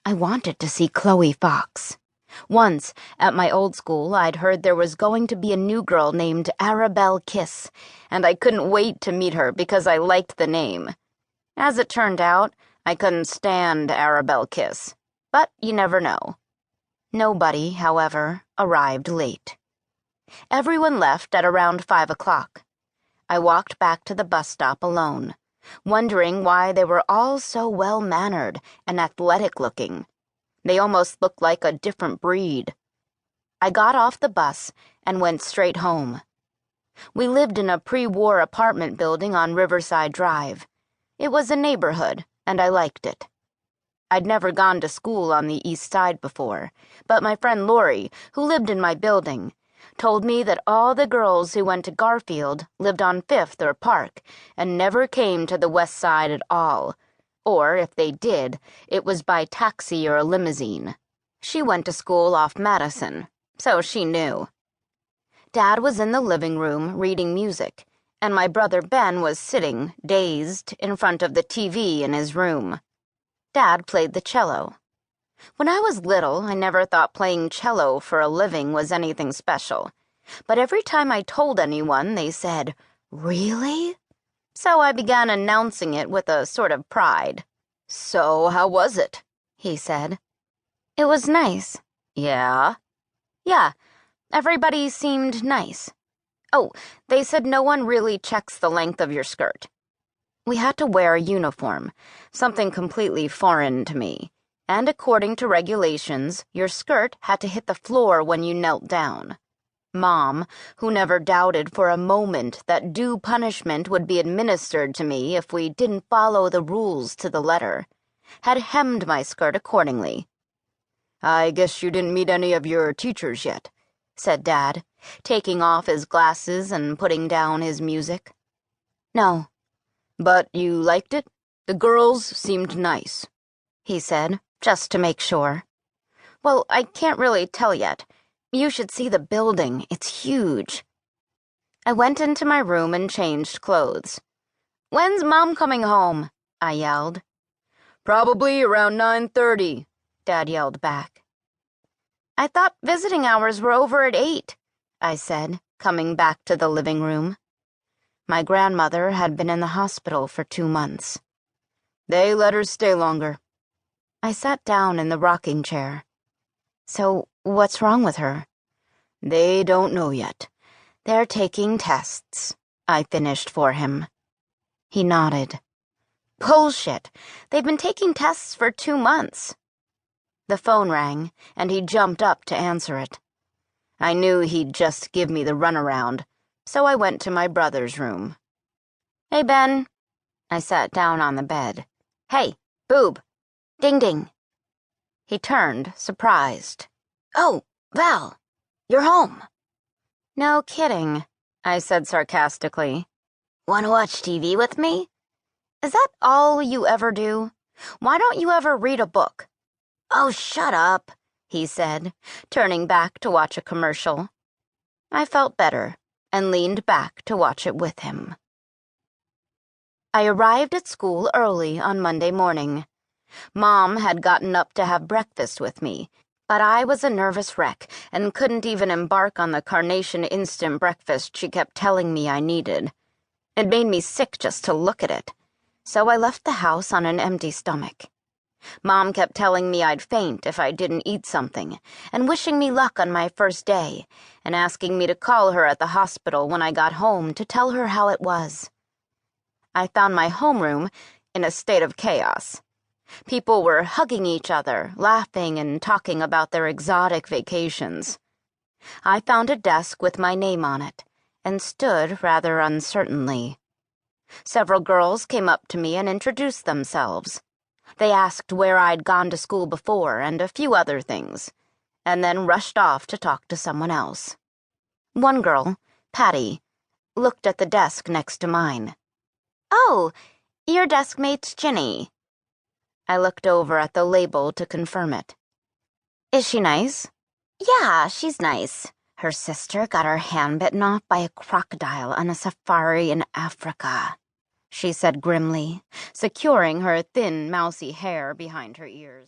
I wanted to see Chloe Fox. Once, at my old school, I'd heard there was going to be a new girl named Arabelle Kiss, and I couldn't wait to meet her because I liked the name. As it turned out, I couldn't stand Arabelle Kiss, but you never know. Nobody, however, arrived late. Everyone left at around 5 o'clock. I walked back to the bus stop alone, wondering why they were all so well-mannered and athletic-looking. They almost looked like a different breed. I got off the bus and went straight home. We lived in a pre-war apartment building on Riverside Drive. It was a neighborhood, and I liked it. I'd never gone to school on the East Side before, but my friend Lori, who lived in my building, told me that all the girls who went to Garfield lived on Fifth or Park and never came to the West Side at all. Or, if they did, it was by taxi or a limousine. She went to school off Madison, so she knew. Dad was in the living room reading music, and my brother Ben was sitting, dazed, in front of the TV in his room. Dad played the cello. When I was little, I never thought playing cello for a living was anything special, but every time I told anyone, they said, "Really?" So I began announcing it with a sort of pride. "So, how was it?" he said. "It was nice." "Yeah?" "Yeah, everybody seemed nice. Oh, they said no one really checks the length of your skirt." We had to wear a uniform, something completely foreign to me, and according to regulations, your skirt had to hit the floor when you knelt down. Mom, who never doubted for a moment that due punishment would be administered to me if we didn't follow the rules to the letter, had hemmed my skirt accordingly. "I guess you didn't meet any of your teachers yet," said Dad, taking off his glasses and putting down his music. "No." "But you liked it? The girls seemed nice," he said, just to make sure. "Well, I can't really tell yet. You should see the building. It's huge." I went into my room and changed clothes. "When's Mom coming home?" I yelled. "Probably around 9:30, Dad yelled back. "I thought visiting hours were over at 8, I said, coming back to the living room. My grandmother had been in the hospital for 2 months. "They let her stay longer." I sat down in the rocking chair. "So, what's wrong with her?" "They don't know yet. They're taking tests," I finished for him. He nodded. "Bullshit! They've been taking tests for 2 months." The phone rang, and he jumped up to answer it. I knew he'd just give me the runaround, so I went to my brother's room. "Hey, Ben." I sat down on the bed. "Hey, Boob. Ding ding." He turned, surprised. "Oh, Val, you're home." "No kidding," I said sarcastically. "Want to watch TV with me? Is that all you ever do? Why don't you ever read a book?" "Oh, shut up," he said, turning back to watch a commercial. I felt better and leaned back to watch it with him. I arrived at school early on Monday morning. Mom had gotten up to have breakfast with me, but I was a nervous wreck and couldn't even embark on the carnation instant breakfast she kept telling me I needed. It made me sick just to look at it, so I left the house on an empty stomach. Mom kept telling me I'd faint if I didn't eat something, and wishing me luck on my first day, and asking me to call her at the hospital when I got home to tell her how it was. I found my homeroom in a state of chaos. People were hugging each other, laughing and talking about their exotic vacations. I found a desk with my name on it, and stood rather uncertainly. Several girls came up to me and introduced themselves. They asked where I'd gone to school before and a few other things, and then rushed off to talk to someone else. One girl, Patty, looked at the desk next to mine. "Oh, your desk mate's Ginny." I looked over at the label to confirm it. "Is she nice?" "Yeah, she's nice. Her sister got her hand bitten off by a crocodile on a safari in Africa," she said grimly, securing her thin, mousy hair behind her ears.